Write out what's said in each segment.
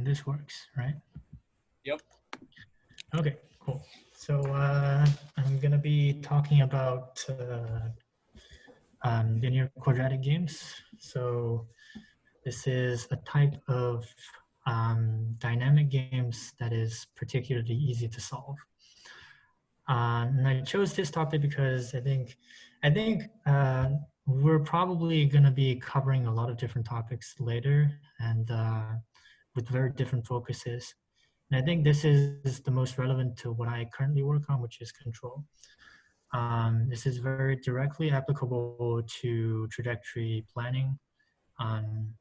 And this works, right? Yep. Okay, cool. So I'm gonna be talking about linear quadratic games. So this is a type of dynamic games that is particularly easy to solve. And I chose this topic because I think we're probably going to be covering a lot of different topics later, and with very different focuses. And I think this is the most relevant to what I currently work on, which is control. This is very directly applicable to trajectory planning. Um,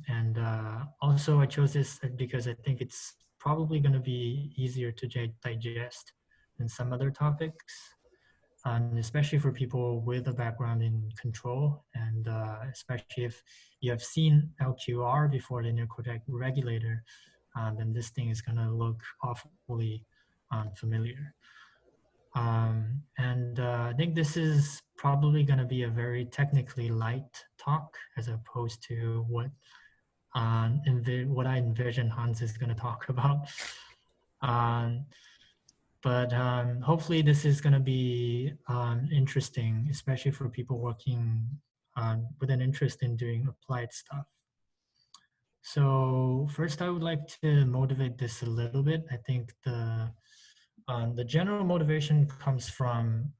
and also I chose this because I think it's probably going to be easier to digest than some other topics, and especially for people with a background in control, and especially if you have seen LQR before, linear quadratic regulator, then this thing is going to look awfully familiar. And I think this is probably going to be a very technically light talk as opposed to what I envision Hans is going to talk about. But hopefully this is going to be interesting, especially for people working with an interest in doing applied stuff. So first, I would like to motivate this a little bit. I think the general motivation comes from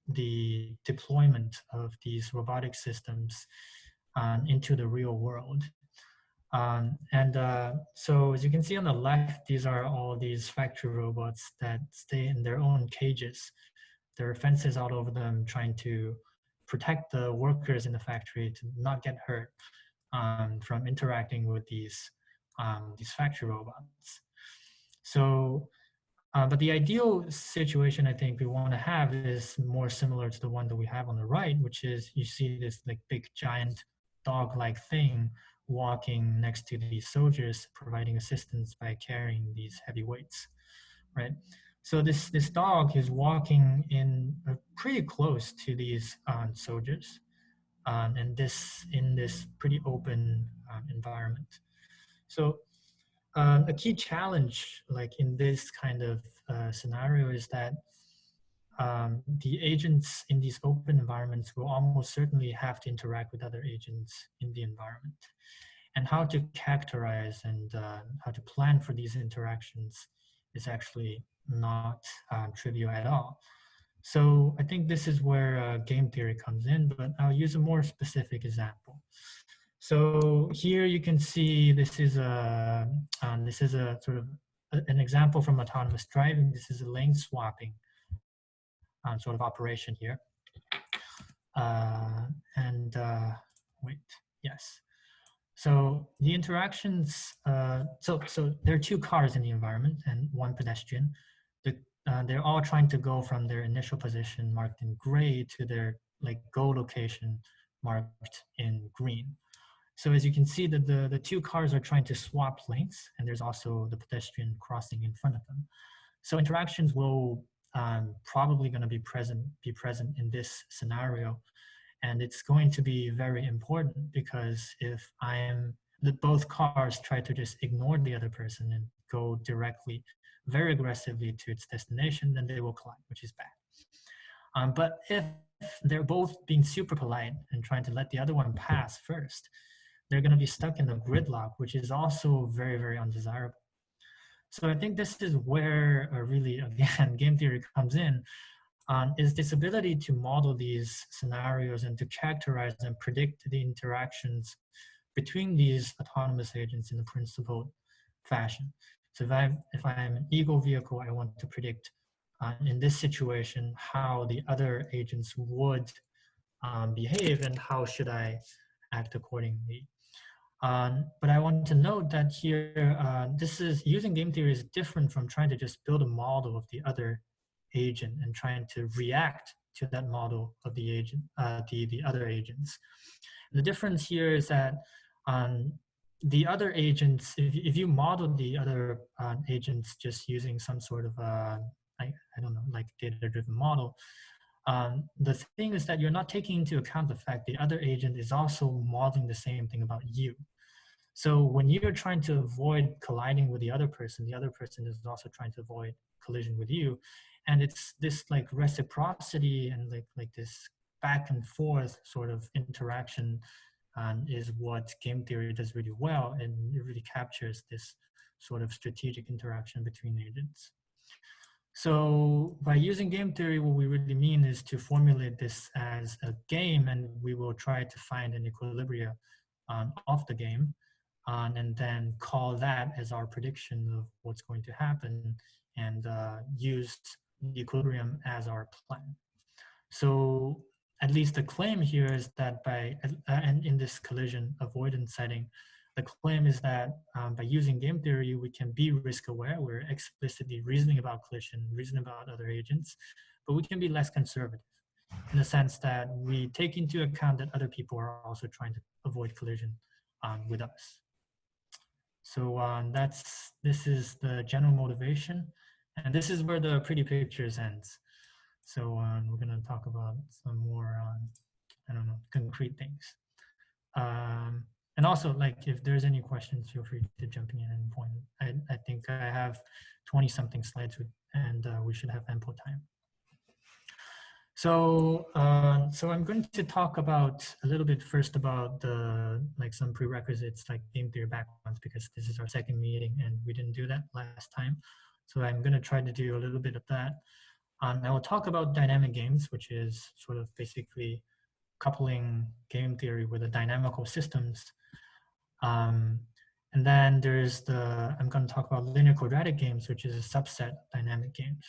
the deployment of these robotic systems into the real world. So as you can see on the left, these are all these factory robots that stay in their own cages. There are fences all over them trying to protect the workers in the factory to not get hurt from interacting with these factory robots. So, but the ideal situation I think we want to have is more similar to the one that we have on the right, which is you see this like big giant dog-like thing walking next to these soldiers, providing assistance by carrying these heavy weights, right? So this dog is walking in pretty close to these soldiers, and this in this pretty open environment. So a key challenge, like in this kind of scenario, is that the agents in these open environments will almost certainly have to interact with other agents in the environment. And how to characterize and how to plan for these interactions is actually not trivial at all. So I think this is where game theory comes in, but I'll use a more specific example. So here you can see this is a sort of an example from autonomous driving. This is a lane swapping sort of operation here. Wait, yes. So the interactions, so there are two cars in the environment and one pedestrian. They're all trying to go from their initial position marked in gray to their like go location marked in green. So as you can see that the two cars are trying to swap lanes, and there's also the pedestrian crossing in front of them. So interactions will probably going to be present in this scenario. And it's going to be very important because if both cars try to just ignore the other person and go directly, very aggressively to its destination, then they will collide, which is bad. But if they're both being super polite and trying to let the other one pass first, they're going to be stuck in the gridlock, which is also very, very undesirable. So I think this is where really, again, game theory comes in, is this ability to model these scenarios and to characterize and predict the interactions between these autonomous agents in a principled fashion. So if I'm an ego vehicle, I want to predict in this situation how the other agents would behave and how should I act accordingly. But I want to note that here, this is using game theory is different from trying to just build a model of the other agent and trying to react to that model of the agent, the other agents. The difference here is that the other agents, if you model the other agents just using some sort of, I don't know, like data-driven model, the thing is that you're not taking into account the fact the other agent is also modeling the same thing about you. So when you're trying to avoid colliding with the other person is also trying to avoid collision with you. And it's this like reciprocity and like this back and forth sort of interaction is what game theory does really well, and it really captures this sort of strategic interaction between agents. So by using game theory, what we really mean is to formulate this as a game, and we will try to find an equilibrium of the game, and then call that as our prediction of what's going to happen, and use the equilibrium as our plan. So at least the claim here is that and in this collision avoidance setting, the claim is that by using game theory, we can be risk aware. We're explicitly reasoning about collision, reasoning about other agents, but we can be less conservative in the sense that we take into account that other people are also trying to avoid collision with us. So this is the general motivation, and this is where the pretty pictures ends. So we're going to talk about some more, I don't know, concrete things. And also, like, if there's any questions, feel free to jump in at any point. I think I have 20-something slides, and we should have ample time. So, so I'm going to talk about a little bit first about some prerequisites like game theory backgrounds, because this is our second meeting and we didn't do that last time. So I'm going to try to do a little bit of that. I will talk about dynamic games, which is sort of basically coupling game theory with the dynamical systems. And then I'm going to talk about linear quadratic games, which is a subset of dynamic games.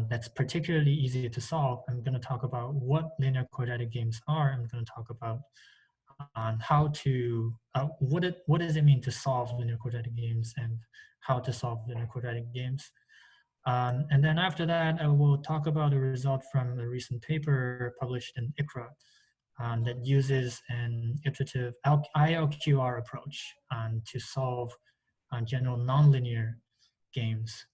That's particularly easy to solve. I'm going to talk about what linear quadratic games are. I'm going to talk about how to, what does it mean to solve linear quadratic games and how to solve linear quadratic games. And then after that, I will talk about a result from a recent paper published in ICRA that uses an iterative ILQR approach to solve general nonlinear games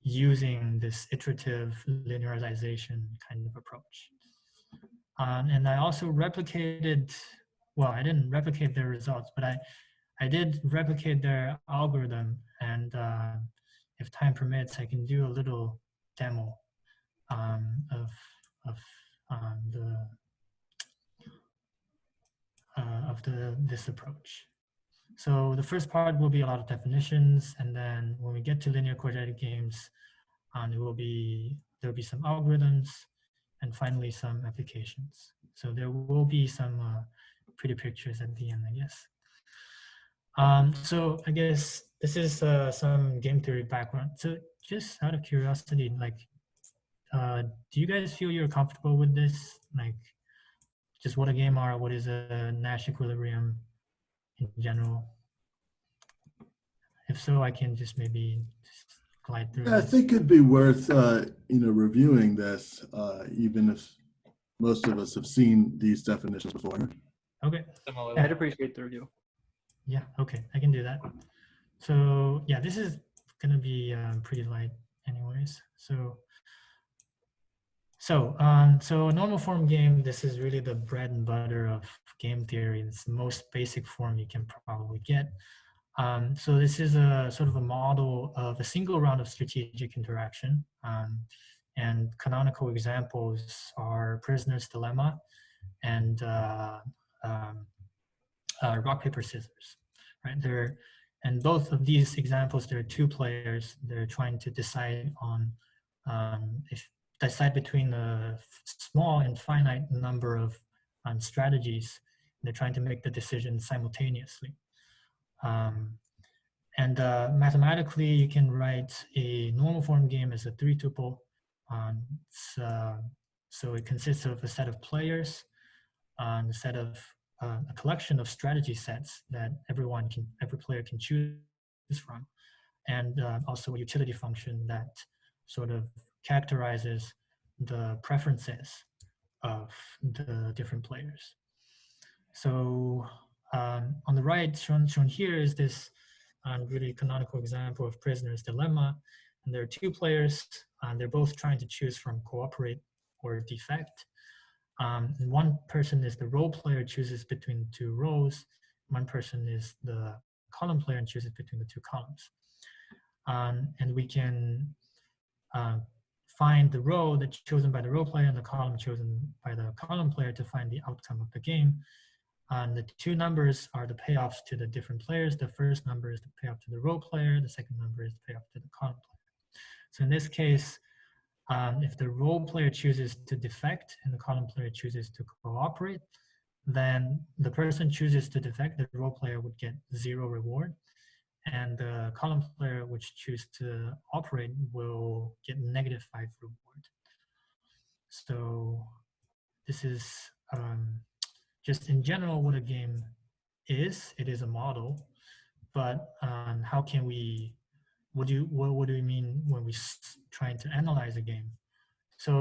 using this iterative linearization kind of approach. And I also replicated, well, I didn't replicate their results, but I did replicate their algorithm, and if time permits, I can do a little demo of this approach. So the first part will be a lot of definitions, and then when we get to linear quadratic games, there'll be some algorithms, and finally some applications. So there will be some pretty pictures at the end, I guess. So I guess this is some game theory background. So just out of curiosity, like, do you guys feel you're comfortable with this? Like, just what a game are, what is a Nash equilibrium in general? If so, I can just maybe just glide through Yeah, I this. think it'd be worth reviewing this, even if most of us have seen these definitions before. Okay. I'd appreciate the review. Yeah, okay, I can do that. So yeah, this is gonna be pretty light anyways. So a normal form game, this is really the bread and butter of game theory. It's the most basic form you can probably get. So this is a sort of a model of a single round of strategic interaction. And canonical examples are Prisoner's Dilemma and rock, paper, scissors, right? And both of these examples, there are two players. They're trying to decide on decide between a small and finite number of strategies. They're trying to make the decision simultaneously. And mathematically, you can write a normal form game as a three-tuple. So it consists of a set of players, a set of a collection of strategy sets that every player can choose from, and also a utility function that sort of characterizes the preferences of the different players. So on the right, shown here is this really canonical example of Prisoner's Dilemma. And there are two players, and they're both trying to choose from cooperate or defect. And one person is the role player, chooses between two roles. one person is the column player and chooses between the two columns. And we can find the row that's chosen by the row player and the column chosen by the column player to find the outcome of the game. And the two numbers are the payoffs to the different players. The first number is the payoff to the row player. The second number is the payoff to the column player. So in this case, if the row player chooses to defect and the column player chooses to cooperate, then the person chooses to defect, the row player would get 0 reward. And the column player which chooses to operate will get -5 reward. So this is just in general what a game is. It is a model, but how can we, what do we mean when we trying to analyze a game? So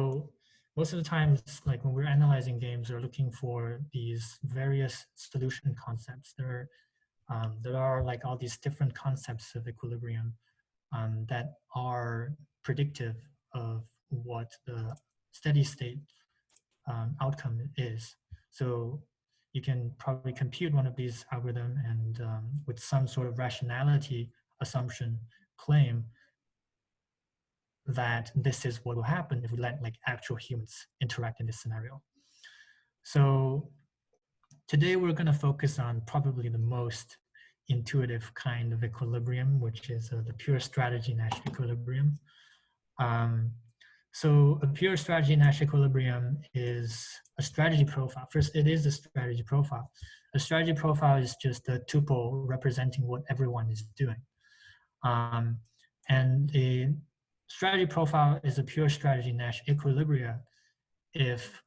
most of the times, like when we're analyzing games, we're looking for these various solution concepts. There are like all these different concepts of equilibrium that are predictive of what the steady state outcome is. So you can probably compute one of these algorithm and with some sort of rationality assumption claim that this is what will happen if we let like actual humans interact in this scenario. So today we're going to focus on probably the most intuitive kind of equilibrium, which is the pure strategy Nash equilibrium. So a pure strategy Nash equilibrium is a strategy profile. First, it is a strategy profile. A strategy profile is just a tuple representing what everyone is doing. And a strategy profile is a pure strategy Nash equilibria if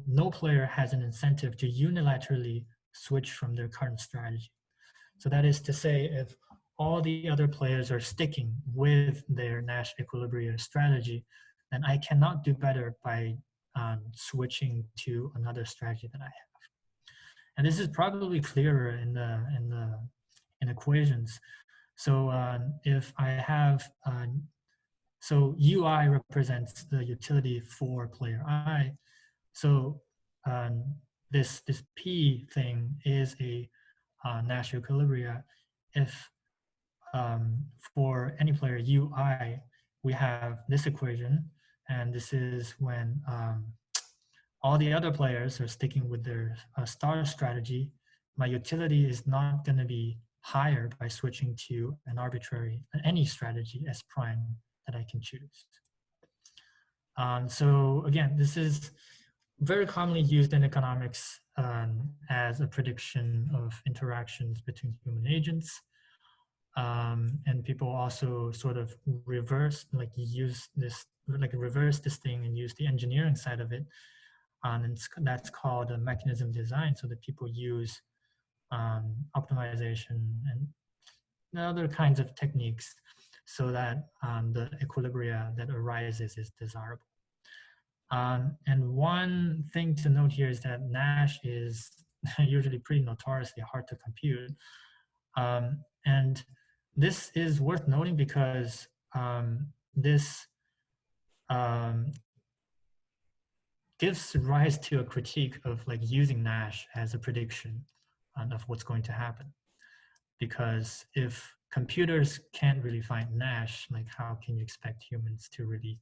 no player has an incentive to unilaterally switch from their current strategy. So that is to say, if all the other players are sticking with their Nash equilibria strategy, then I cannot do better by switching to another strategy that I have. And this is probably clearer in equations. So if I have, so UI represents the utility for player I. So this P thing is a Nash equilibria if for any player UI, we have this equation, and this is when all the other players are sticking with their star strategy. My utility is not going to be higher by switching to an arbitrary, any strategy S prime that I can choose. So again, this is very commonly used in economics as a prediction of interactions between human agents. And people also sort of reverse thing and use the engineering side of it. And that's called a mechanism design, so that people use optimization and other kinds of techniques so that the equilibria that arises is desirable. And one thing to note here is that Nash is usually pretty notoriously hard to compute. And this is worth noting because this gives rise to a critique of like using Nash as a prediction of what's going to happen. Because if computers can't really find Nash, like how can you expect humans to really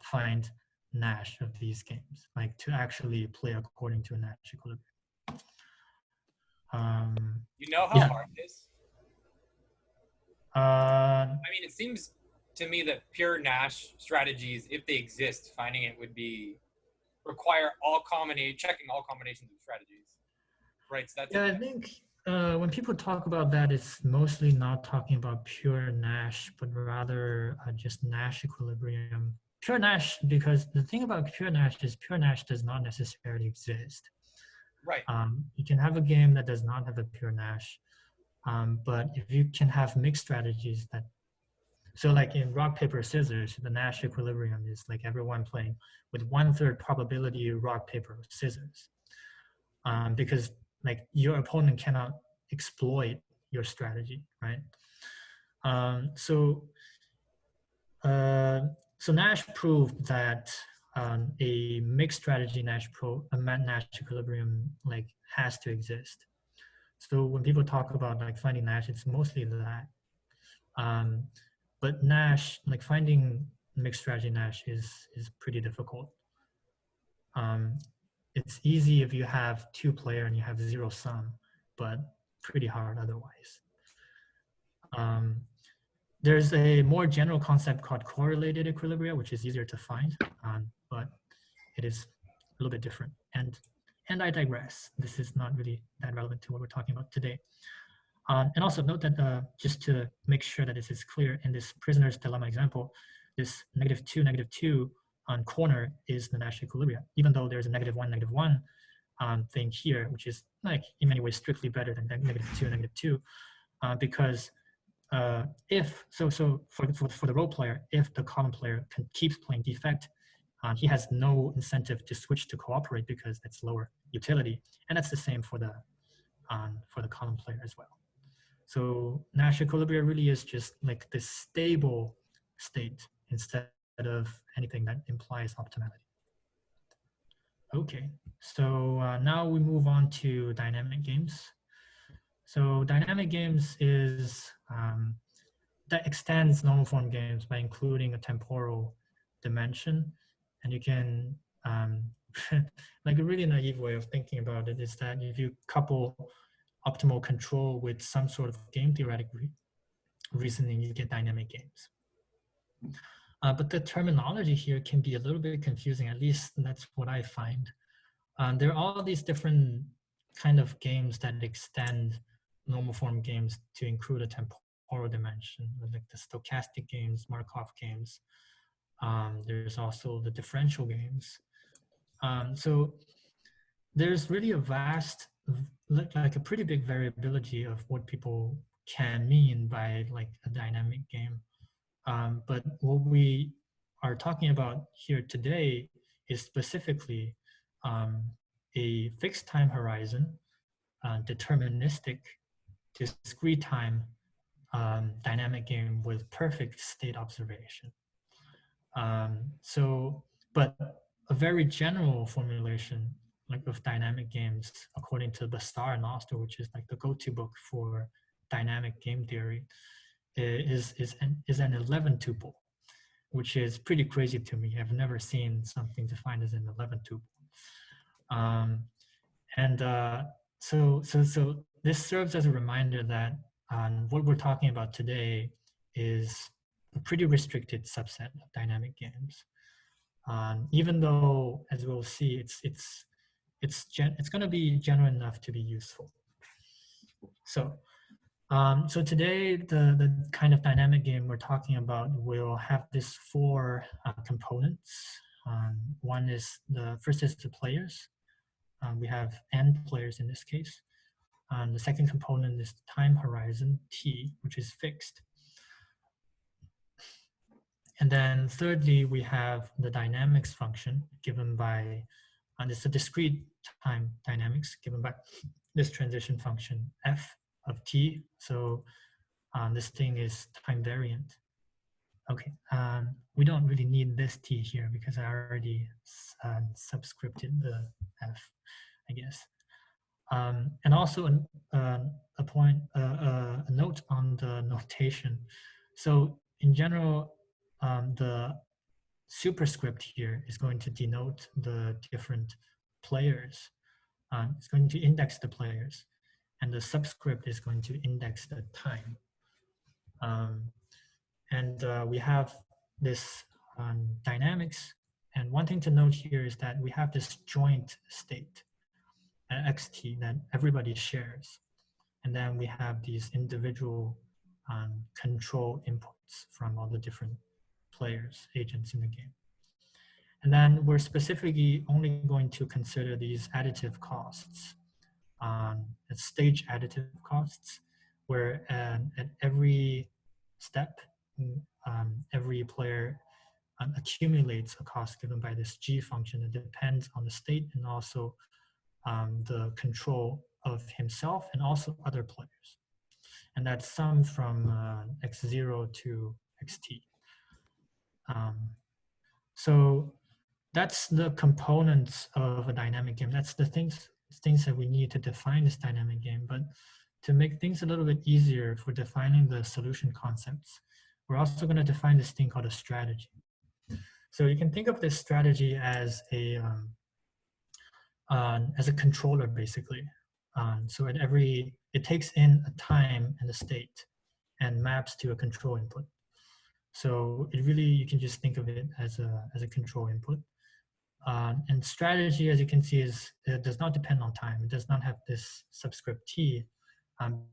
find Nash of these games, like to actually play according to a Nash equilibrium? You know how hard it is? I mean, it seems to me that pure Nash strategies, if they exist, finding it would be require checking all combinations of strategies, right? So that's I think when people talk about that, it's mostly not talking about pure Nash, but rather just Nash equilibrium. Pure Nash, because the thing about pure Nash is pure Nash does not necessarily exist. Right. You can have a game that does not have a pure Nash, but if you can have mixed strategies that, so like in rock, paper, scissors, the Nash equilibrium is like everyone playing with 1/3 probability rock, paper, scissors. Because like your opponent cannot exploit your strategy, right? So Nash proved that a mixed strategy Nash equilibrium like has to exist. So when people talk about like finding Nash, it's mostly that. But Nash, like finding mixed strategy Nash is pretty difficult. It's easy if you have 2-player and you have 0 sum, but pretty hard otherwise. There's a more general concept called correlated equilibria, which is easier to find, but it is a little bit different. And I digress. This is not really that relevant to what we're talking about today. And also note that just to make sure that this is clear, in this prisoner's dilemma example, this -2 on corner is the Nash equilibria, even though there's a -1 thing here, which is like in many ways strictly better than -2 because if for the role player, if the column player keeps playing defect, he has no incentive to switch to cooperate because that's lower utility, and that's the same for the column player as well. So Nash equilibria really is just like this stable state instead of anything that implies optimality. Okay, so now we move on to dynamic games. So dynamic games is that extends normal form games by including a temporal dimension, and you can like a really naive way of thinking about it is that if you couple optimal control with some sort of game theoretic reasoning, you get dynamic games. But the terminology here can be a little bit confusing, at least that's what I find. There are all these different kind of games that extend normal form games to include a temporal dimension, like the stochastic games, Markov games. There's also the differential games. So there's really a vast, like a pretty big variability of what people can mean by like a dynamic game. But what we are talking about here today is specifically a fixed time horizon, deterministic, discrete time dynamic game with perfect state observation. But a very general formulation like of dynamic games, according to Bastar and Oster, which is like the go-to book for dynamic game theory, is an 11 tuple, which is pretty crazy to me. I've never seen something defined as an 11 tuple. So this serves as a reminder that what we're talking about today is a pretty restricted subset of dynamic games. Even though, as we'll see, it's going to be general enough to be useful. So today, the kind of dynamic game we're talking about will have these 4 components. One is the first is the players. We have n players in this case. The second component is time horizon t, which is fixed. And then thirdly, we have the dynamics function given by, and it's a discrete time dynamics given by this transition function f of t. So this thing is time variant. Okay, we don't really need this t here because I already subscripted the f, I guess. And also a note on the notation. So in general, the superscript here is going to denote the different players. It's going to index the players, and the subscript is going to index the time. We have this dynamics. And one thing to note here is that we have this joint state xt that everybody shares. And then we have these individual control inputs from all the different players, agents in the game. And then we're specifically only going to consider these additive costs, stage additive costs, where at every step, every player accumulates a cost given by this g function that depends on the state and also the control of himself and also other players. And that's summed from x0 to xt. So that's the components of a dynamic game. That's the things things that we need to define this dynamic game, but to make things a little bit easier for defining the solution concepts, we're also going to define this thing called a strategy. So you can think of this strategy as a controller, basically. So it takes in a time and a state and maps to a control input. So you can just think of it as a control input. And strategy, as you can see, it does not depend on time. It does not have this subscript T,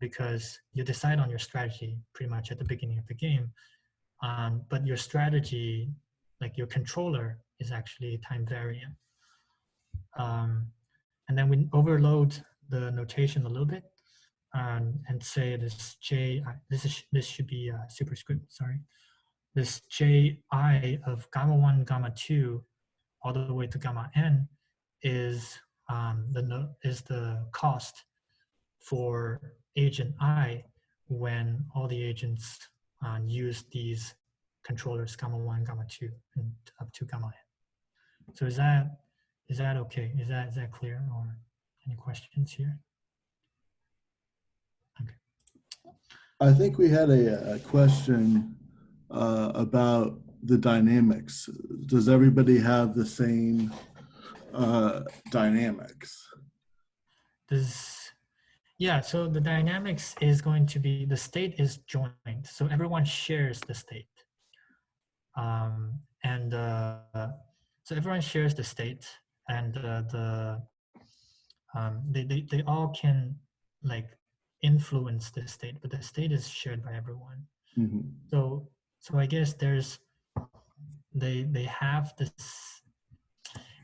because you decide on your strategy pretty much at the beginning of the game. But your strategy, like your controller, is actually time variant. And then we overload the notation a little bit, and say this this should be a superscript. Sorry, this ji of gamma 1, gamma 2, all the way to gamma n is the cost for agent I when all the agents use these controllers gamma 1, gamma 2, and up to gamma n. So is that okay? Is that clear, or any questions here? Okay. I think we had a question about the dynamics. Does everybody have the same dynamics? Yeah, so the dynamics is going to be, the state is joined. So everyone shares the state. So everyone shares the state, and they all can like influence the state, but the state is shared by everyone. Mm-hmm. So I guess they have this.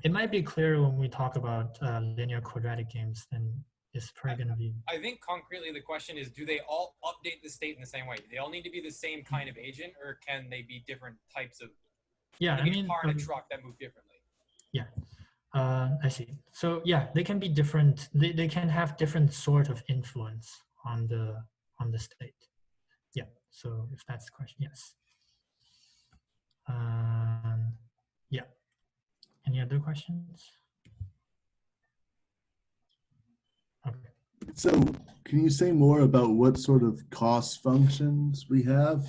It might be clearer when we talk about linear quadratic games, then it's probably going to be. I think concretely the question is, do they all update the state in the same way? Do they all need to be the same kind of agent, or can they be different types of? Yeah, a car and a truck that move differently. Yeah, I see. So yeah, they can be different. They can have different sort of influence on the state. Yeah. So if that's the question, yes. Yeah. Any other questions? Okay. So can you say more about what sort of cost functions we have?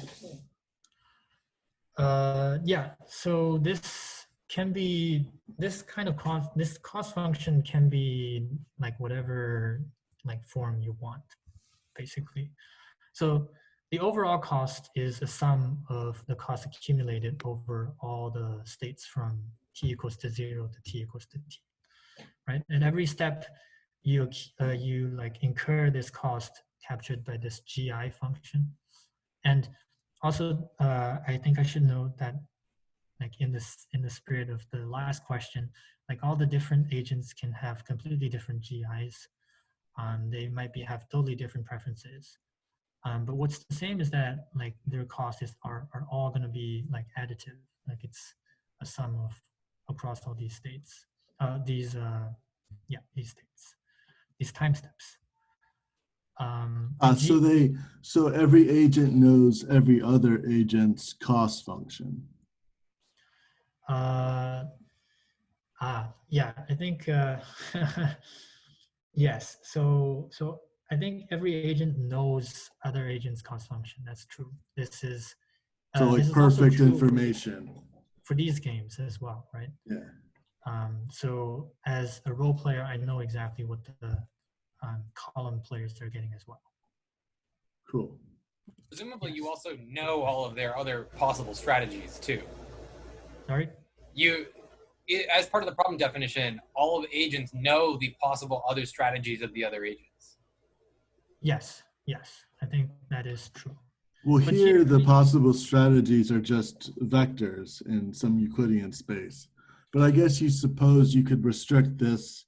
Yeah, so this kind of cost function can be like whatever like form you want, basically. So the overall cost is a sum of the cost accumulated over all the states from t equals to 0 to t equals to t, right? And every step you like incur this cost captured by this gi function. And also, I think I should note that, like in the spirit of the last question, like all the different agents can have completely different GIs. They might have totally different preferences. But what's the same is that like their costs are all going to be like additive. Like it's a sum of across all these states. These states, these time steps. So every agent knows every other agent's cost function. Yeah, I think yes. So I think every agent knows other agents' cost function. That's true. This is So like this is also perfect true information. for these games as well, right? Yeah. So as a role player, I know exactly what the column players are getting as well. Cool. Presumably, you also know all of their other possible strategies too. Sorry? As part of the problem definition, all of agents know the possible other strategies of the other agents. Yes, I think that is true. Well, here the possible strategies are just vectors in some Euclidean space. But I guess you suppose you could restrict this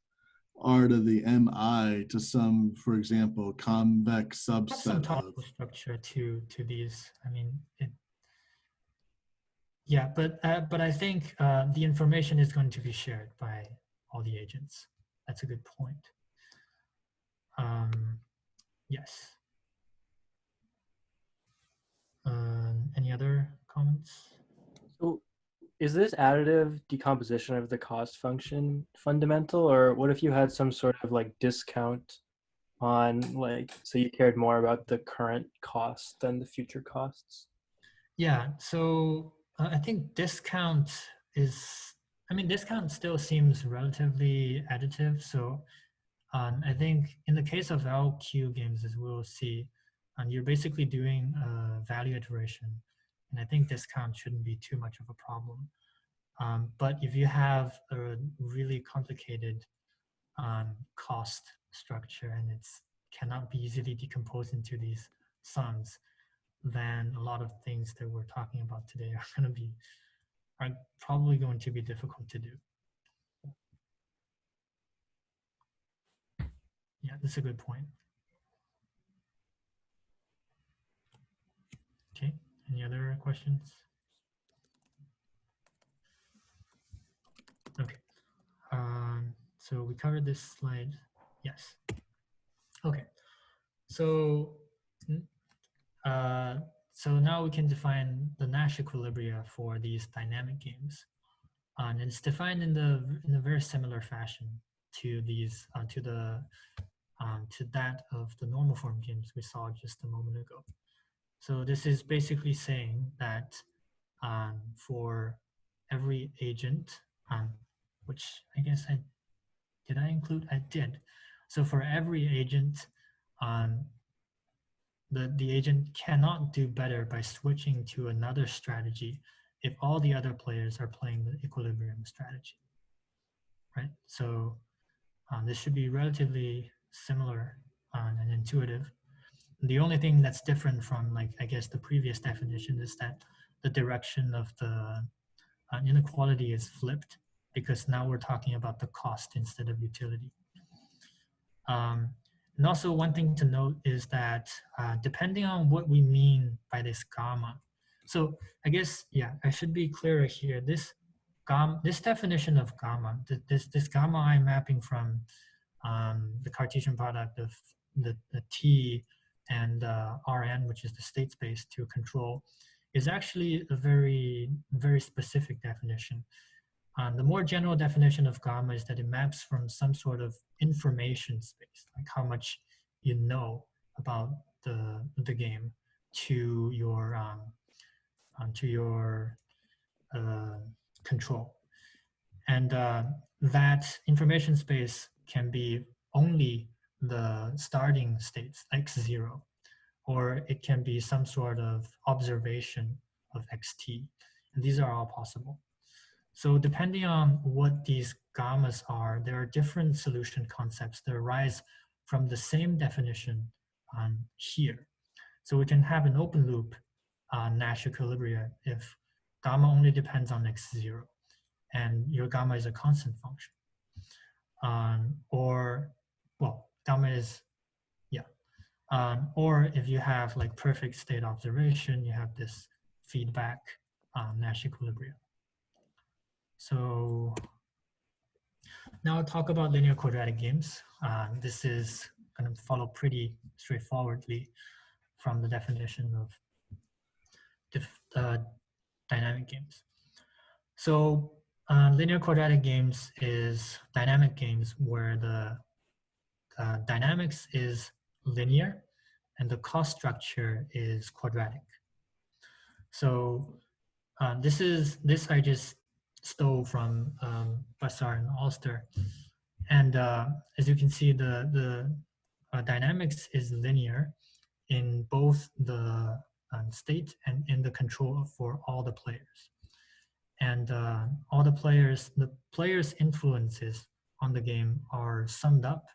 R to the MI to some, for example, convex subset some topological structure to these. I mean, yeah, but I think the information is going to be shared by all the agents. That's a good point. Yes. Any other comments? So is this additive decomposition of the cost function fundamental, or what if you had some sort of like discount on like, so you cared more about the current cost than the future costs? Yeah, so I think discount is, I mean, discount still seems relatively additive. So I think in the case of LQ games, as we'll see, you're basically doing value iteration. And I think discount shouldn't be too much of a problem. But if you have a really complicated cost structure and it's cannot be easily decomposed into these sums, then a lot of things that we're talking about today are probably going to be difficult to do. Yeah, that's a good point. Okay, any other questions? Okay, so we covered this slide. Yes. Okay, so so now we can define the Nash equilibria for these dynamic games, and it's defined in a very similar fashion to these to that of the normal form games we saw just a moment ago. So this is basically saying that for every agent, which I guess did I include? I did. So for every agent, the agent cannot do better by switching to another strategy if all the other players are playing the equilibrium strategy, right? So this should be relatively similar and intuitive. The only thing that's different from, like, I guess the previous definition is that the direction of the inequality is flipped, because now we're talking about the cost instead of utility. And also one thing to note is that depending on what we mean by this gamma, so I guess, yeah, I should be clearer here. This definition of gamma, this gamma I'm mapping from the Cartesian product of the T and Rn, which is the state space to control, is actually a very, very specific definition. The more general definition of gamma is that it maps from some sort of information space, like how much you know about the game, to your control, and that information space can be only the starting states x0, or it can be some sort of observation of xt, and these are all possible. So depending on what these gammas are, there are different solution concepts that arise from the same definition here. So we can have an open loop Nash equilibria if gamma only depends on x0 and your gamma is a constant function. Or, well, gamma is, yeah. Or if you have like perfect state observation, you have this feedback Nash equilibria. So now I'll talk about linear quadratic games. This is going to follow pretty straightforwardly from the definition of dynamic games. So linear quadratic games is dynamic games where the dynamics is linear and the cost structure is quadratic. So this I just stole from Bassar and Ulster. And as you can see, the dynamics is linear in both the state and in the control for all the players. And all the players' influences on the game are summed up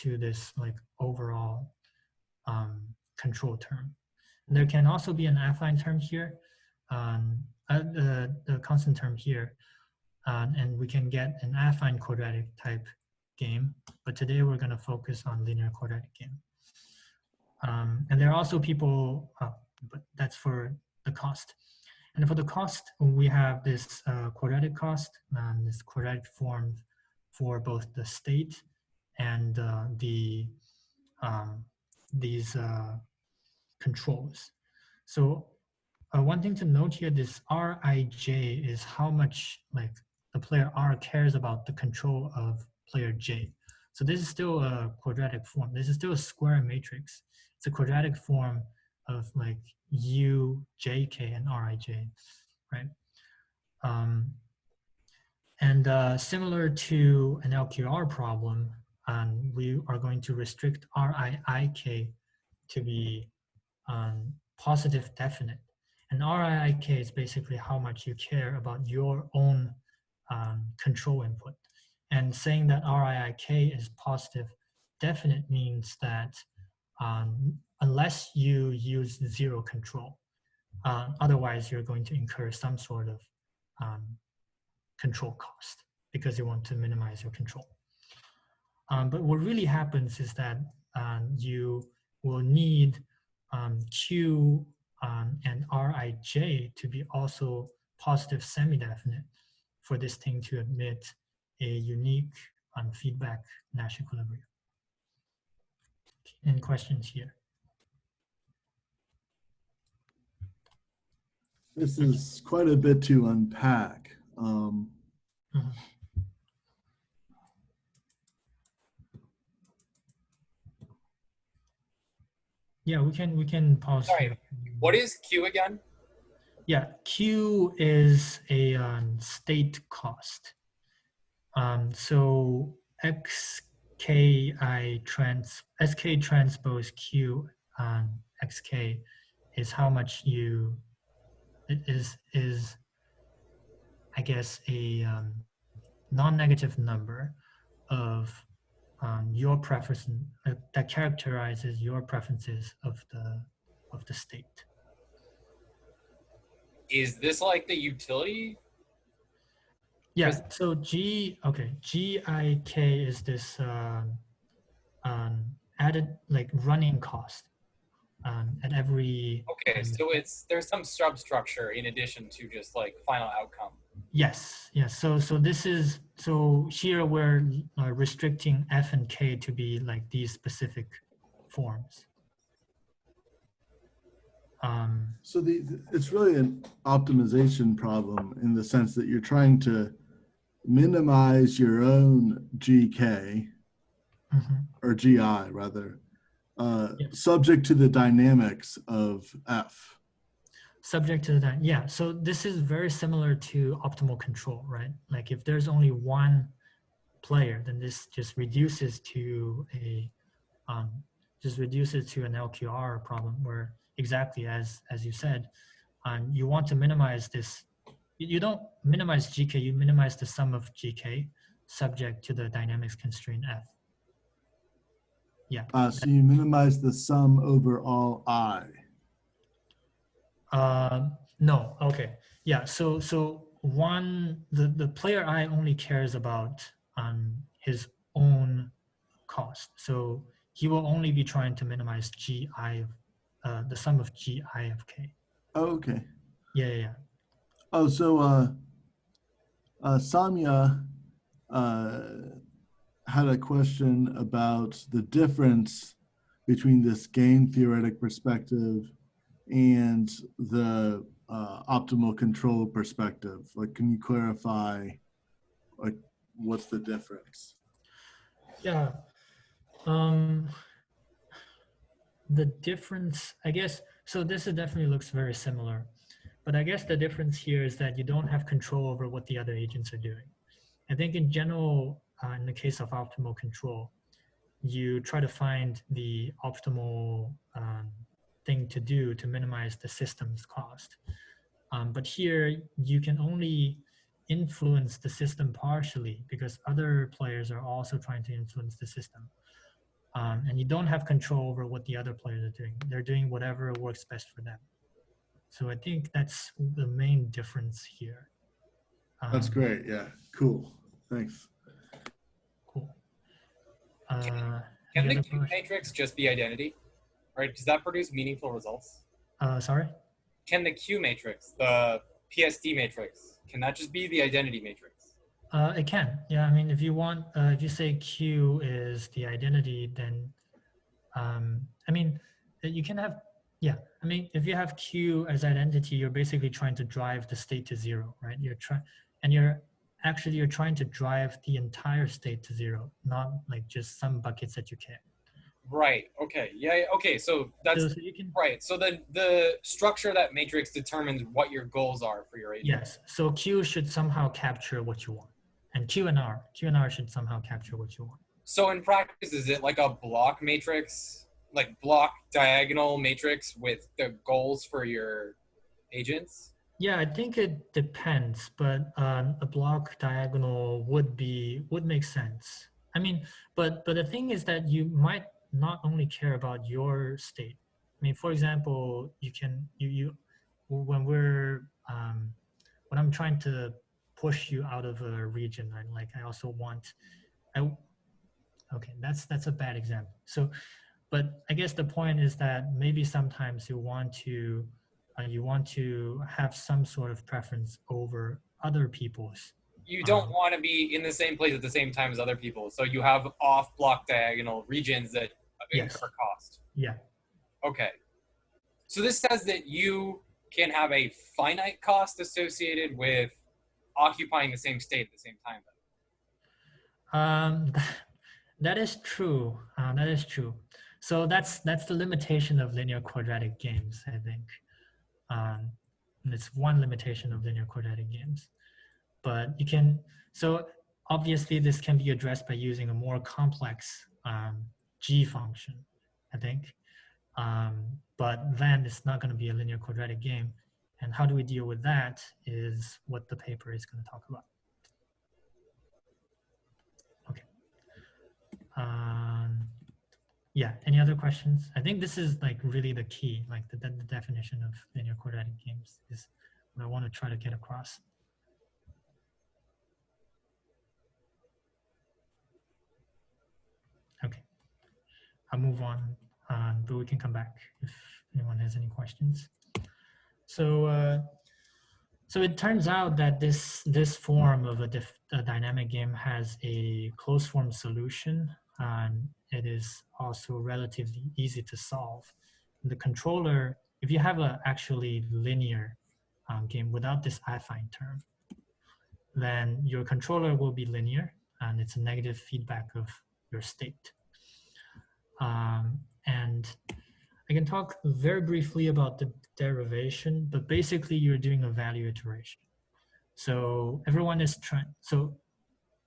to this like overall control term. And there can also be an affine term here, the constant term here, and we can get an affine quadratic type game, but today we're going to focus on linear quadratic game. And there are also people, but that's for the cost. And for the cost, we have this quadratic cost, this quadratic form for both the state and these controls. So one thing to note here, this Rij is how much like the player R cares about the control of player J. So this is still a quadratic form. This is still a square matrix. It's a quadratic form of like U, JK, and Rij, right? And similar to an LQR problem, we are going to restrict RIIK to be positive definite. And RIIK is basically how much you care about your own control input. And saying that RIIK is positive definite means that unless you use zero control, otherwise you're going to incur some sort of control cost because you want to minimize your control. But what really happens is that you will need Q and Rij to be also positive semi-definite for this thing to admit a unique feedback Nash equilibrium. Any questions here? This is quite a bit to unpack. Yeah, we can pause. Sorry, here. what is Q again? Yeah, Q is a state cost. So SK transpose Q XK is how much it is I guess a non-negative number of your preference that characterizes your preferences of the state. Is this like the utility? Yeah, so GIK is this added like running cost at every. Okay, so there's some substructure in addition to just like final outcome. Yes. So here we're restricting F and K to be like these specific forms. So it's really an optimization problem in the sense that you're trying to minimize your own GK or GI rather, subject to the dynamics of F. Subject to that, yeah. So this is very similar to optimal control, right? Like if there's only one player, then this just reduces to an LQR problem where exactly as you said, you want to minimize this. You don't minimize GK, you minimize the sum of GK subject to the dynamics constraint F. Yeah. So you minimize the sum over all I. No, okay. Yeah, so the player I only cares about his own cost. So he will only be trying to minimize GI of the sum of GI of K. Oh, okay. Yeah. Oh, so Samya had a question about the difference between this game theoretic perspective and the optimal control perspective. Like, can you clarify, like, what's the difference? Yeah. The difference, I guess, so this definitely looks very similar, but I guess the difference here is that you don't have control over what the other agents are doing. I think in general, in the case of optimal control, you try to find the optimal thing to do to minimize the system's cost. But here, you can only influence the system partially because other players are also trying to influence the system. And you don't have control over what the other players are doing. They're doing whatever works best for them. So I think that's the main difference here. That's great. Yeah, cool. Thanks. Cool. Can the Q matrix just be identity? Right? Does that produce meaningful results? Sorry? Can the Q matrix, the PSD matrix, can that just be the identity matrix? It can. Yeah, I mean, if you want, if you say Q is the identity, then, I mean, you can have, Yeah, I mean, if you have Q as identity, you're basically trying to drive the state to zero, right? You're trying to drive the entire state to zero, not like just some buckets that you can. Right. Okay. Yeah. Okay. So that's So you can, right. So then the structure of that matrix determines what your goals are for your agent. yes. So Q should somehow capture what you want, and Q and R should somehow capture what you want. So in practice, is it like a block matrix, like block diagonal matrix with the goals for your agents? Yeah, I think it depends, but a block diagonal would make sense. I mean, but the thing is that you might not only care about your state. I mean, for example, you can you when we're when I'm trying to push you out of a region, I also want I okay, that's a bad example. So but I guess the point is that maybe sometimes you want to have some sort of preference over other people's. You don't want to be in the same place at the same time as other people. So you have off block diagonal regions that Yes. incur cost. Yeah. Okay. So this says that you can have a finite cost associated with occupying the same state at the same time. That is true. That is true. So that's the limitation of linear quadratic games, I think. And it's one limitation of linear quadratic games. But you can, so obviously this can be addressed by using a more complex G function, I think. But then it's not going to be a linear quadratic game. And how do we deal with that is what the paper is going to talk about. Okay. Yeah, any other questions? I think this is like really the key, like the definition of linear quadratic games is what I want to try to get across. Okay, I'll move on, but we can come back if anyone has any questions. So, so it turns out that this form of a dynamic game has a closed form solution, and it is also relatively easy to solve. The controller, if you have a actually linear game without this affine term, then your controller will be linear, and it's a negative feedback of your state. And I can talk very briefly about the derivation, but basically you're doing a value iteration. So everyone is trying, so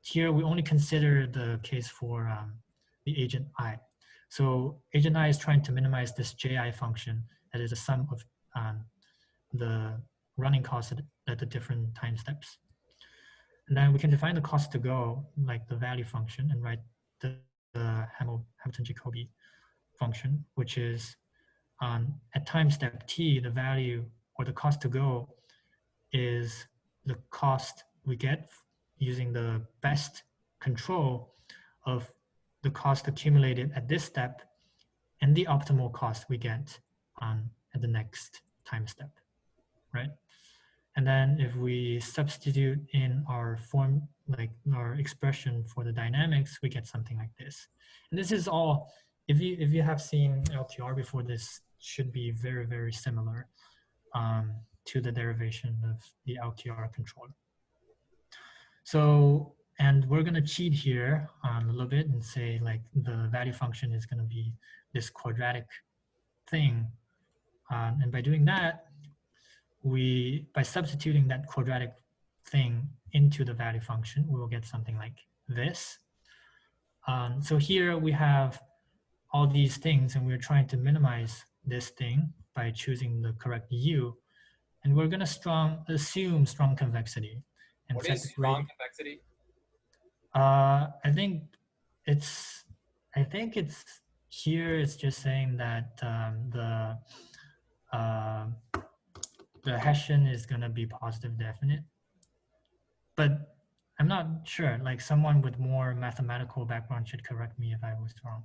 here we only consider the case for the agent I. So agent I is trying to minimize this ji function that is a sum of the running costs at the different time steps. And then we can define the cost to go, like the value function, and write the Hamilton-Jacobi function, which is at time step t, the value or the cost to go is the cost we get using the best control of the cost accumulated at this step and the optimal cost we get at the next time step, right? And then if we substitute in our form, like our expression for the dynamics, we get something like this. And this is all, if you have seen LQR before, this should be very, very similar to the derivation of the LQR controller. So, and we're gonna cheat here a little bit and say like the value function is gonna be this quadratic thing. And by doing that, by substituting that quadratic thing into the value function, we will get something like this. So here we have all these things, and we're trying to minimize this thing by choosing the correct u. And we're going to assume strong convexity. And what is strong convexity? I think it's here. It's just saying that the Hessian is going to be positive definite, but I'm not sure. Like someone with more mathematical background should correct me if I was wrong.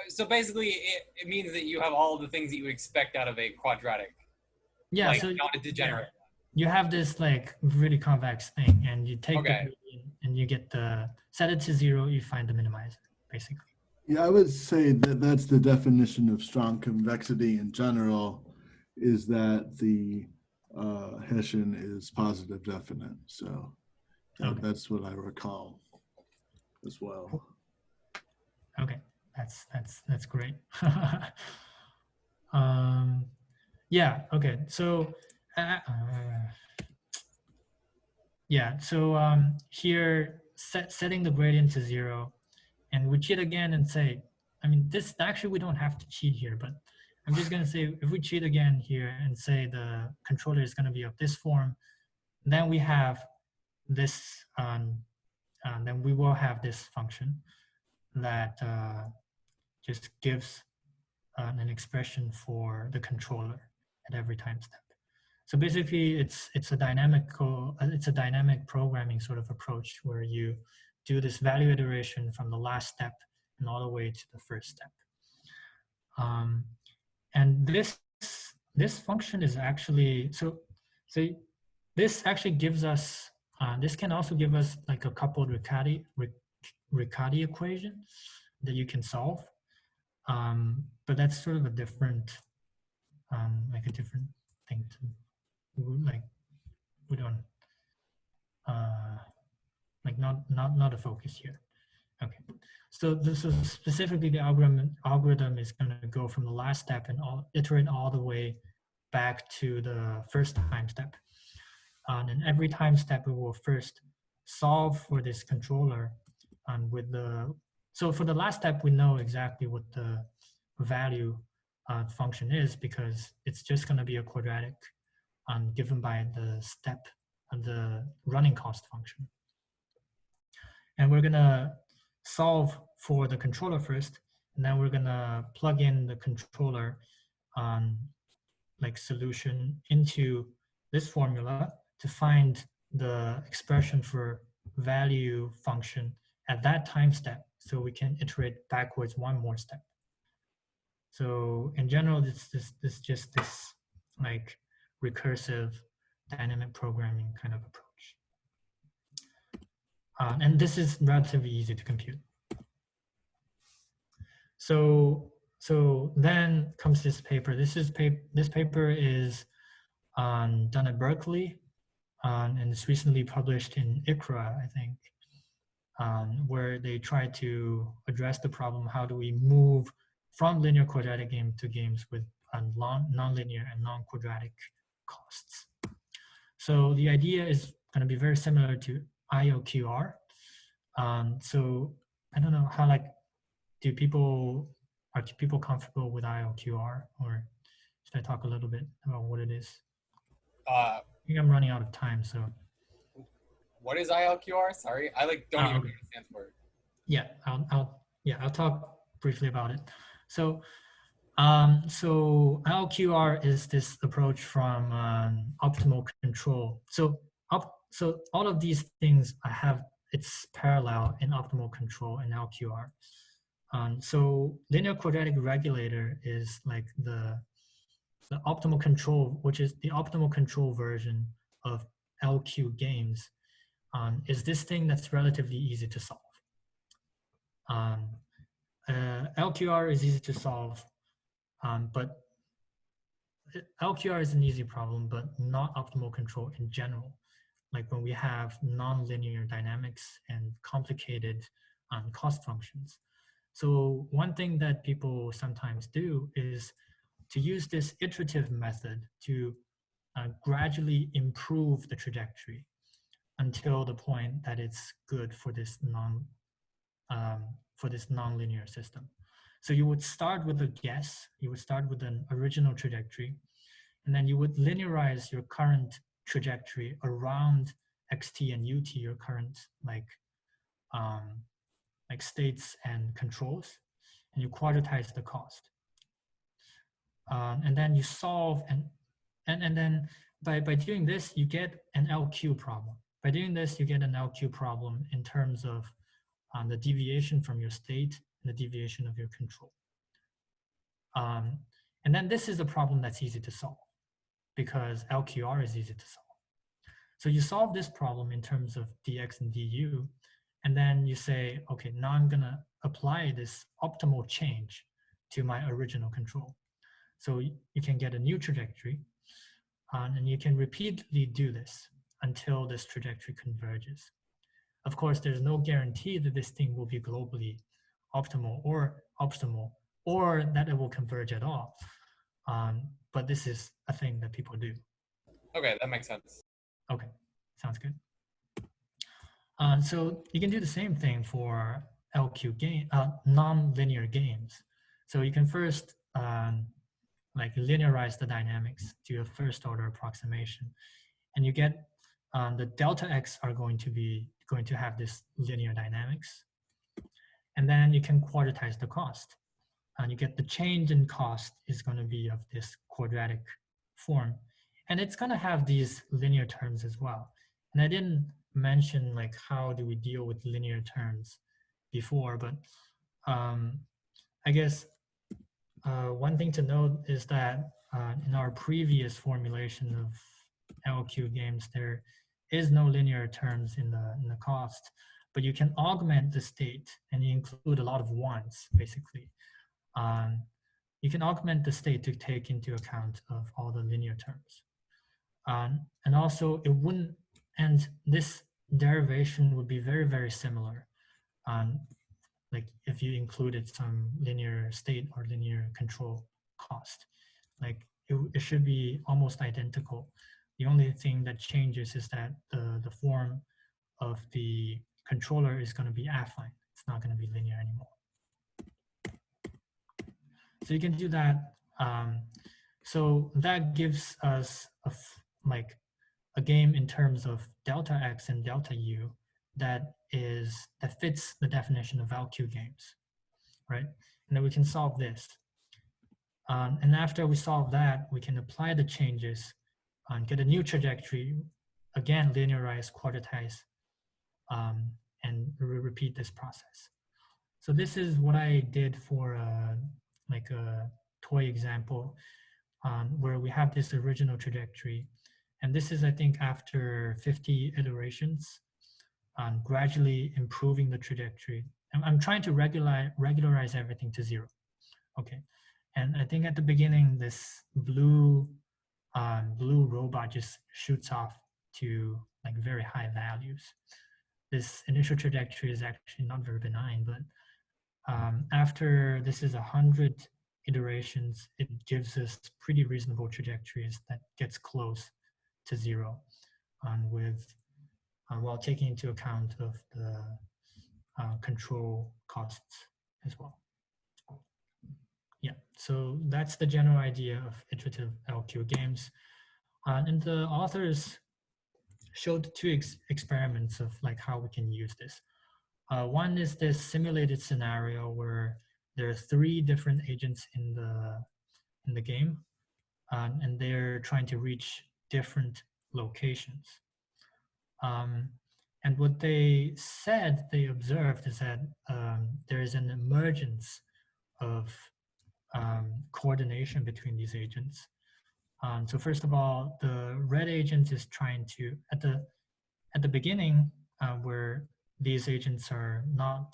So basically, it means that you have all the things that you would expect out of a quadratic. Yeah, like so not a degenerate. Yeah, you have this like really convex thing, and you take the median and you get set it to 0. You find the minimizer, basically. Yeah, I would say that that's the definition of strong convexity in general. is that the Hessian is positive definite. So Okay. that's what I recall as well. Okay, that's great. Yeah. Okay. So yeah. So here setting the gradient to 0, and we cheat again and say, I mean, this actually we don't have to cheat here, but I'm just gonna say if we cheat again here and say the controller is gonna be of this form, then we have this. Then we will have this function that just gives an expression for the controller at every time step. So basically, it's a dynamic programming sort of approach where you do this value iteration from the last step and all the way to the first step. And this function is actually so this actually gives us this can also give us like a coupled Riccati equation that you can solve. But that's sort of a different, like a different thing to, like, we don't, like not a focus here. Okay, so this is specifically the algorithm is going to go from the last step and iterate all the way back to the first time step. And every time step we will first solve for this controller, and so for the last step we know exactly what the value function is because it's just going to be a quadratic given by the step and the running cost function. And we're going to solve for the controller first, and then we're going to plug in the controller like solution into this formula to find the expression for value function at that time step, so we can iterate backwards one more step. So in general, this just this like recursive dynamic programming kind of approach. And this is relatively easy to compute. So then comes this paper. This paper is done at Berkeley, and it's recently published in ICRA, I think, where they try to address the problem: how do we move from linear quadratic game to games with non-linear and non-quadratic costs? So the idea is going to be very similar to IOQR. So I don't know how, like, are people comfortable with IOQR, or should I talk a little bit about what it is? I think I'm running out of time, so. What is ILQR? Sorry, I don't even know what it stands for. Yeah, I'll talk briefly about it. So, so ILQR is this approach from optimal control. So all of these things it's parallel in optimal control and LQR. So linear quadratic regulator is like the optimal control, which is the optimal control version of LQ games, is this thing that's relatively easy to solve. LQR is easy to solve, but LQR is an easy problem, but not optimal control in general. Like when we have non-linear dynamics and complicated cost functions. So one thing that people sometimes do is to use this iterative method to gradually improve the trajectory until the point that it's good for this non-linear system. So you would start with a guess, you would start with an original trajectory, and then you would linearize your current trajectory around xt and ut, your current like states and controls, and you quadratize the cost. And then you solve, and then by doing this, you get an LQ problem. By doing this, you get an LQ problem in terms of the deviation from your state and the deviation of your control. And then this is a problem that's easy to solve because LQR is easy to solve. So you solve this problem in terms of dx and du, and then you say, okay, now I'm gonna apply this optimal change to my original control. So you can get a new trajectory, and you can repeatedly do this until this trajectory converges. Of course, there's no guarantee that this thing will be globally optimal or optimal, or that it will converge at all. But this is a thing that people do. Okay, that makes sense. Okay, sounds good. So you can do the same thing for LQ game, non-linear games. So you can first like linearize the dynamics, do a first order approximation, and you get the delta x are going to have this linear dynamics, and then you can quadratize the cost, and you get the change in cost is going to be of this quadratic form, and it's going to have these linear terms as well. And I didn't mention like how do we deal with linear terms before, but I guess one thing to note is that in our previous formulation of LQ games, there is no linear terms in the cost, but you can augment the state and you include a lot of ones, basically. You can augment the state to take into account of all the linear terms. And also it wouldn't, and this derivation would be very, very similar. Like if you included some linear state or linear control cost, like it should be almost identical. The only thing that changes is that the form of the controller is going to be affine. It's not going to be linear anymore. So you can do that. So that gives us like a game in terms of delta x and delta u that fits the definition of LQ games, right? And then we can solve this. And after we solve that, we can apply the changes and get a new trajectory, again, linearize, quadratize, and repeat this process. So this is what I did for like a toy example where we have this original trajectory. And this is, I think, after 50 iterations, gradually improving the trajectory. I'm trying to regularize everything to 0. Okay. And I think at the beginning, this blue robot just shoots off to like very high values. This initial trajectory is actually not very benign, but after this is 100 iterations, it gives us pretty reasonable trajectories that gets close to 0, while taking into account of the control costs as well. Yeah, so that's the general idea of iterative LQ games. And the authors showed 2 experiments of like how we can use this. One is this simulated scenario where there are 3 different agents in the game, and they're trying to reach different locations. And what they observed is that there is an emergence of coordination between these agents. So first of all, the red agent is trying to, at the beginning, where these agents are not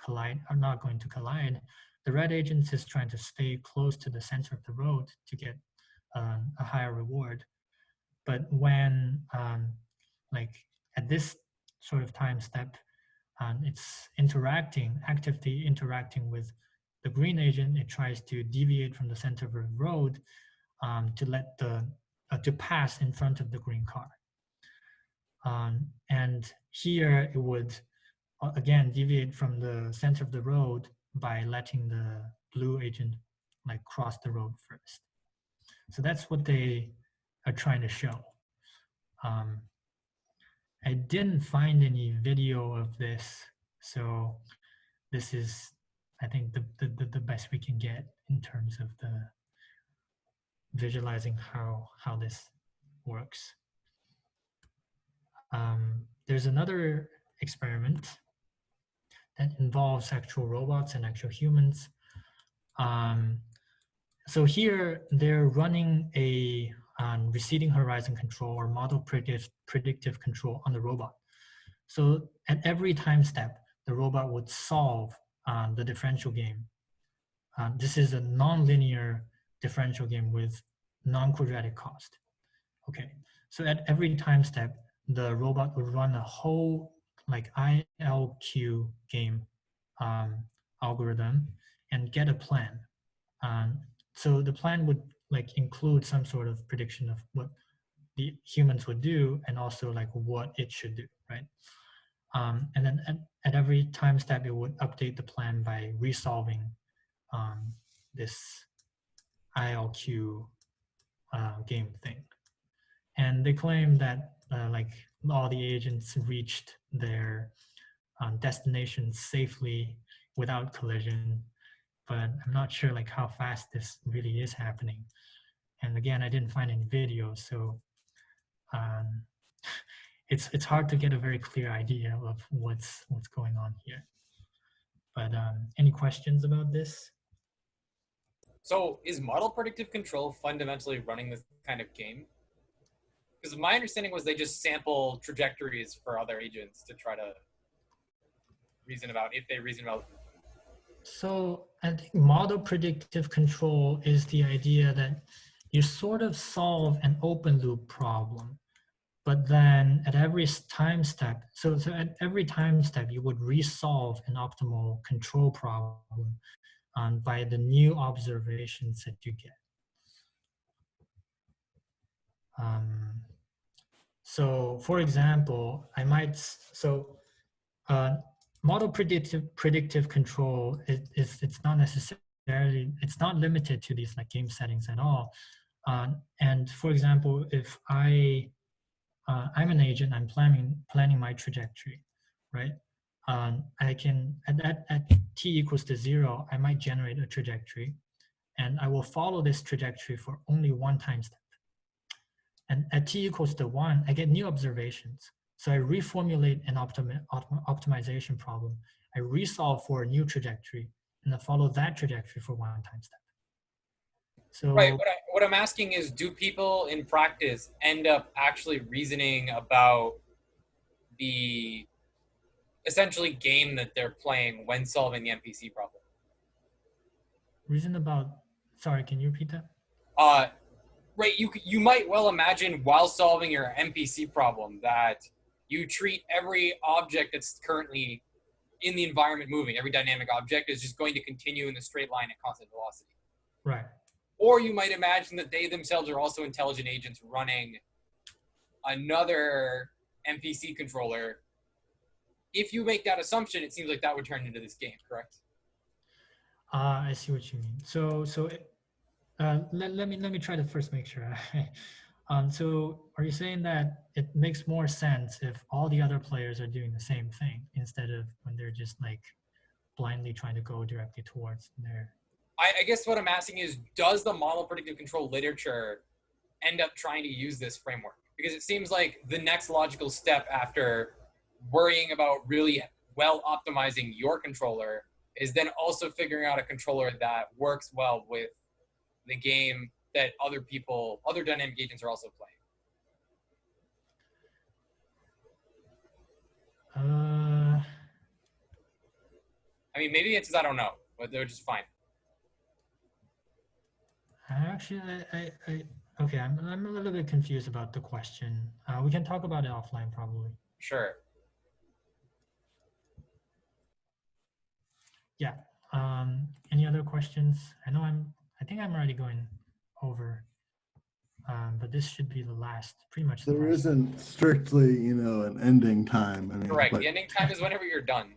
going to collide, the red agent is trying to stay close to the center of the road to get a higher reward. But when like at this sort of time step, it's actively interacting with the green agent. It tries to deviate from the center of the road to let to pass in front of the green car. And here it would again deviate from the center of the road by letting the blue agent like cross the road first. So that's what they are trying to show. I didn't find any video of this, so this is, I think, the best we can get in terms of the visualizing how this works. There's another experiment that involves actual robots and actual humans. So here they're running a receding horizon control or model predictive control on the robot. So at every time step, the robot would solve the differential game. This is a nonlinear differential game with non-quadratic cost. Okay, so at every time step, the robot would run a whole like ILQ game algorithm and get a plan. So the plan would like include some sort of prediction of what the humans would do and also like what it should do, right? And then at every time step, it would update the plan by resolving this ILQ game thing. And they claim that like all the agents reached their destination safely without collision, but I'm not sure like how fast this really is happening. And again, I didn't find any videos, so um, it's hard to get a very clear idea of what's going on here. But any questions about this? So is model predictive control fundamentally running this kind of game? Because my understanding was they just sample trajectories for other agents to try to reason about if they reason about. So I think model predictive control is the idea that you sort of solve an open loop problem, but then at every time step, so at every time step, you would resolve an optimal control problem by the new observations that you get. So for example, I might, model predictive control it's not necessarily, it's not limited to these like game settings at all. And for example, if I'm an agent, I'm planning my trajectory, right? I can at t equals to 0, I might generate a trajectory, and I will follow this trajectory for only one time step. And at t equals to 1, I get new observations. So I reformulate an optimization problem. I resolve for a new trajectory, and I follow that trajectory for one time step. So Right. What I'm asking is, do people in practice end up actually reasoning about the essentially game that they're playing when solving the NPC problem? reason about, sorry, can you repeat that? Right. You might well imagine while solving your NPC problem that you treat every object that's currently in the environment moving, every dynamic object is just going to continue in the straight line at constant velocity. Right. Or you might imagine that they themselves are also intelligent agents running another NPC controller. If you make that assumption, it seems like that would turn into this game, correct? I see what you mean. So let me try to first make sure. So are you saying that it makes more sense if all the other players are doing the same thing instead of when they're just like blindly trying to go directly towards their? I guess what I'm asking is, does the model predictive control literature end up trying to use this framework? Because it seems like the next logical step after worrying about really well optimizing your controller is then also figuring out a controller that works well with the game that other dynamic agents are also playing. I mean, maybe it's I don't know, but they're just fine. Actually, okay, I'm a little bit confused about the question. We can talk about it offline probably. Sure. Yeah. Any other questions? I think I'm already going over, but this should be the last, pretty much the There last. isn't strictly, an ending time. I mean, Correct. but The ending time is whenever you're done.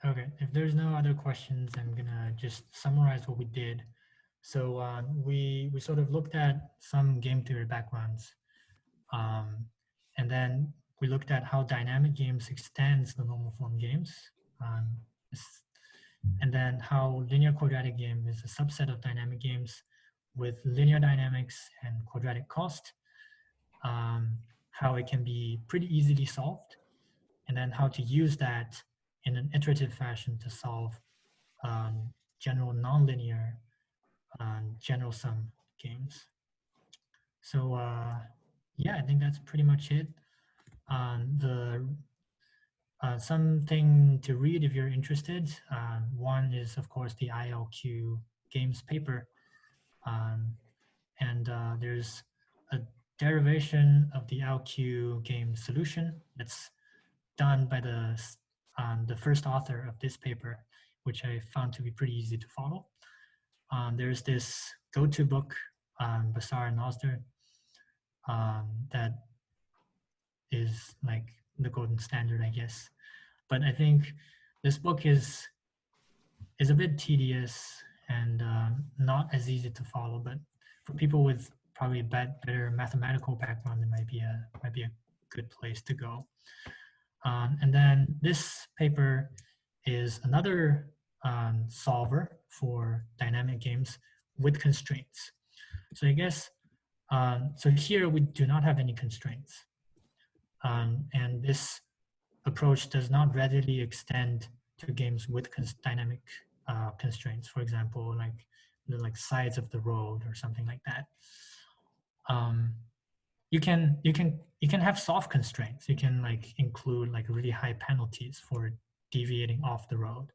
Okay, if there's no other questions, I'm gonna just summarize what we did. So we sort of looked at some game theory backgrounds, and then we looked at how dynamic games extends the normal form games, and then how linear quadratic game is a subset of dynamic games with linear dynamics and quadratic cost, how it can be pretty easily solved, and then how to use that in an iterative fashion to solve general nonlinear general sum games. So yeah, I think that's pretty much it. The something to read if you're interested. One is, of course, the ILQ games paper. And there's a derivation of the LQ game solution that's done by the first author of this paper, which I found to be pretty easy to follow. There's this go-to book, Basar and Nosder, that is like the golden standard, I guess. But I think this book is a bit tedious and not as easy to follow. But for people with probably better mathematical background, it might be a good place to go. And then this paper is another solver for dynamic games with constraints. So I guess, so here we do not have any constraints. And this approach does not readily extend to games with dynamic constraints. For example, like the sides of the road or something like that. You can have soft constraints. You can like include like really high penalties for deviating off the road,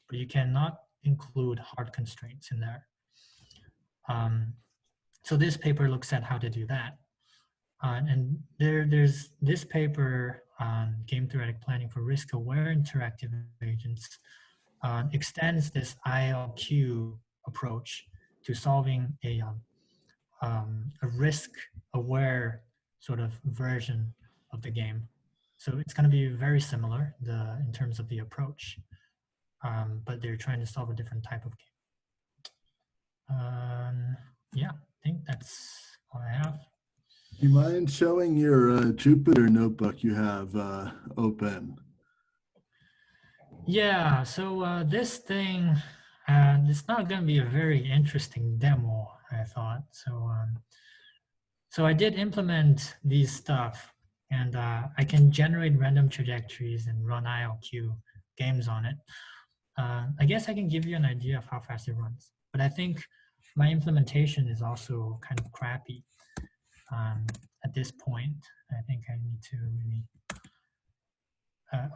but you cannot include hard constraints in there. So this paper looks at how to do that. And there's this paper on game theoretic planning for risk-aware interactive agents extends this ILQ approach to solving a risk-aware sort of version of the game. So it's going to be very similar in terms of the approach, but they're trying to solve a different type of game. Yeah, I think that's all I have. Do you mind showing your Jupyter notebook you have open? Yeah, so this thing, it's not going to be a very interesting demo, I thought. So I did implement these stuff, and I can generate random trajectories and run ILQ games on it. I guess I can give you an idea of how fast it runs, but I think my implementation is also kind of crappy at this point. I think I need to really,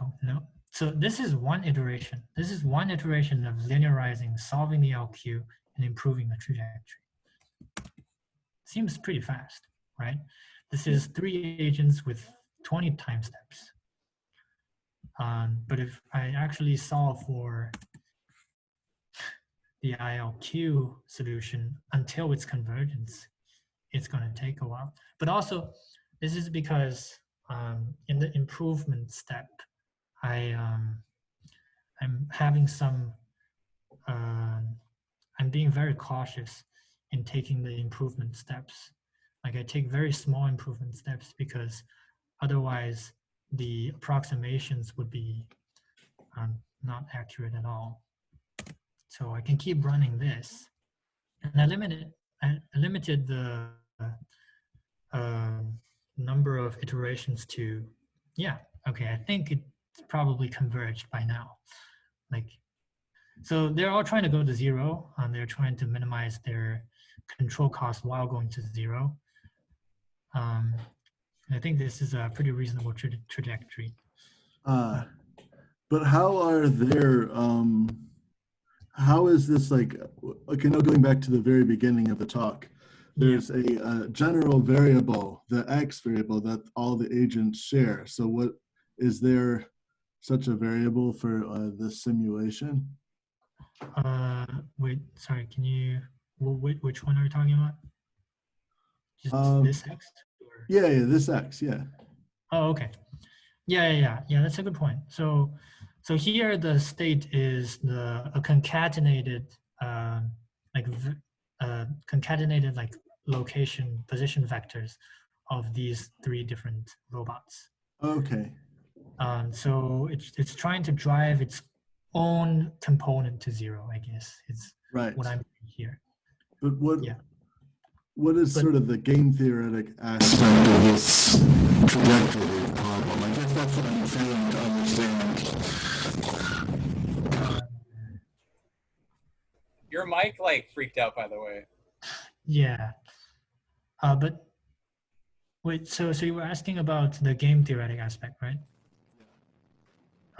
oh no. So this is one iteration. This is one iteration of linearizing, solving the LQ, and improving the trajectory. Seems pretty fast, right? This is 3 agents with 20 time steps. But if I actually solve for the ILQ solution until its convergence, it's going to take a while. But also, this is because in the improvement step, I'm having some, I'm being very cautious in taking the improvement steps. Like I take very small improvement steps because otherwise the approximations would be not accurate at all. So I can keep running this, and I limited the number of iterations to, yeah, okay, I think it's probably converged by now. Like, so they're all trying to go to 0, and they're trying to minimize their control cost while going to 0. I think this is a pretty reasonable trajectory. But how are their how is this like, okay, now going back to the very beginning of the talk, there's a general variable, the X variable that all the agents share. So what is there such a variable for this simulation? Wait, sorry, can you, which one are you talking about? Just this X? Or? Yeah, this X, yeah. Oh, okay. Yeah, that's a good point. So here the state is a concatenated concatenated like location position vectors of these 3 different robots. Okay. So it's trying to drive its own component to 0, I guess. It's right. What I'm doing here. But what is sort of the game theoretic aspect of this trajectory problem? I guess that's what I'm failing to understand. Your mic like freaked out, by the way. Yeah. But wait, so you were asking about the game theoretic aspect, right?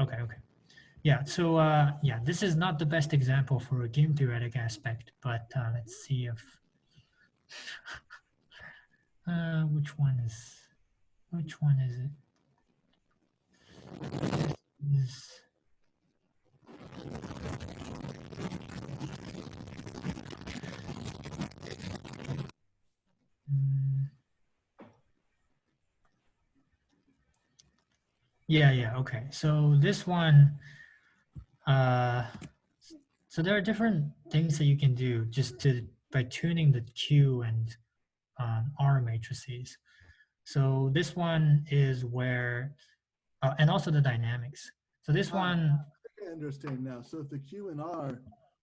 Okay, okay. Yeah, so yeah, this is not the best example for a game theoretic aspect, but let's see if which one is it? Is mm, yeah, okay. So this one, uh, so there are different things that you can do just to by tuning the Q and R matrices. So this one is where, and also the dynamics. So this Ah, one, I understand now. So if the Q and R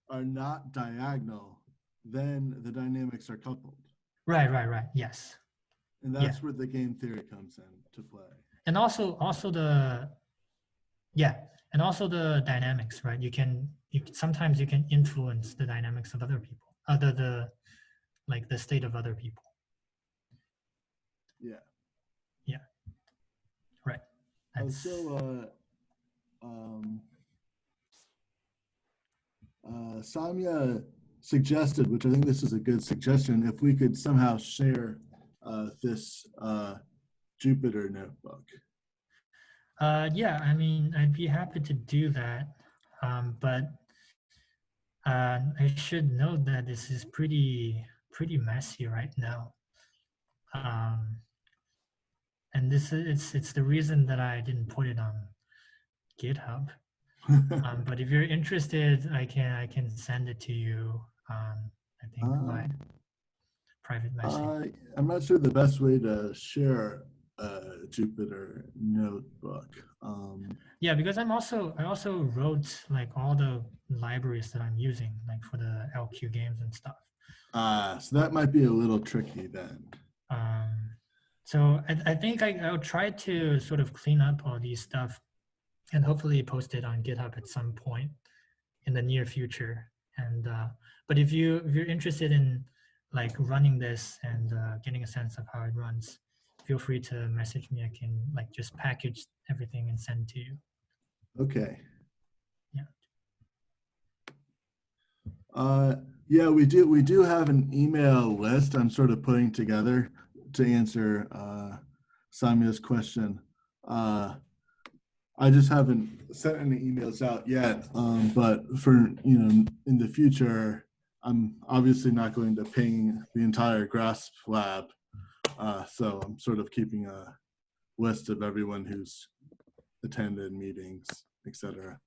are not diagonal, then the dynamics are coupled. right, yes, And yeah, that's where the game theory comes in to play. and also the yeah, and also the dynamics, right? Sometimes you can influence the dynamics of other people, the like the state of other people. Yeah. Yeah, right. Oh, That's so um, Samya suggested, which I think this is a good suggestion, if we could somehow share this Jupyter notebook. yeah. I mean, I'd be happy to do that, but I should note that this is pretty messy right now. Um, and this is it's the reason that I didn't put it on GitHub. But if you're interested, I can send it to you. I think by private message. I'm not sure the best way to share a Jupyter notebook. Yeah, because I also wrote like all the libraries that I'm using, like for the LQ games and stuff. So that might be a little tricky then. Um, so I think I'll try to sort of clean up all these stuff and hopefully post it on GitHub at some point in the near future. And but if you're interested in like running this and getting a sense of how it runs, feel free to message me. I can like just package everything and send to you. Okay. Yeah. Yeah, we do have an email list I'm sort of putting together to answer Samya's question. I just haven't sent any emails out yet, but for in the future, I'm obviously not going to ping the entire Grasp lab, so I'm sort of keeping a list of everyone who's attended meetings, etc.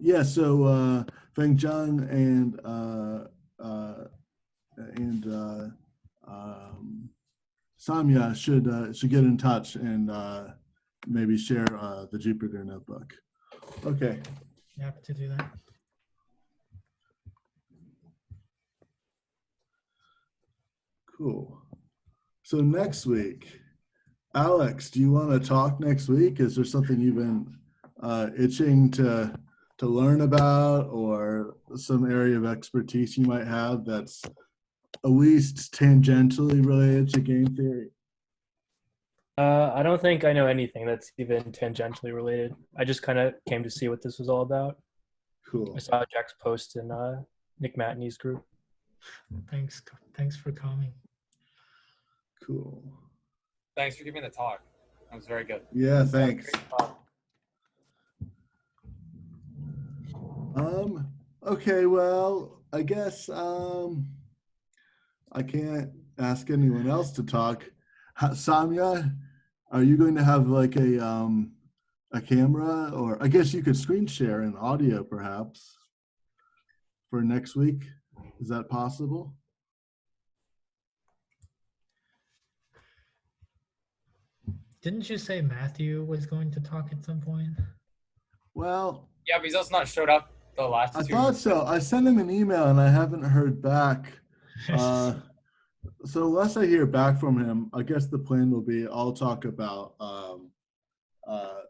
Yeah, so Feng Zhang and Samya should get in touch and maybe share the Jupyter notebook. Okay. Happy to do that. Cool. So next week, Alex, do you want to talk next week? Is there something you've been itching to learn about, or some area of expertise you might have that's at least tangentially related to game theory? I don't think I know anything that's even tangentially related. I just kind of came to see what this was all about. Cool. I saw Jack's post in Nick Matney's group. Thanks for coming. Cool. Thanks for giving the talk. That was very good. Yeah, thanks. Okay, well, I guess I can't ask anyone else to talk. Samya, are you going to have like a camera, or I guess you could screen share an audio perhaps for next week? Is that possible? Didn't you say Matthew was going to talk at some point? Well, Yeah, but he's also not showed up the last I two. thought so. I sent him an email and I haven't heard back. So unless I hear back from him, I guess the plan will be I'll talk about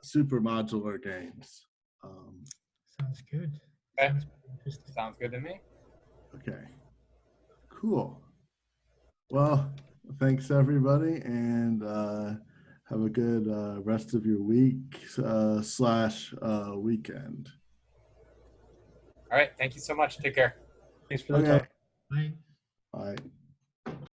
super modular games. Sounds good. Okay. Sounds interesting. Sounds good to me. Okay, cool. Well, thanks everybody, and Have a good rest of your week slash weekend. All right. Thank you so much. Take care. Thanks for the Okay. talk. Right. Bye.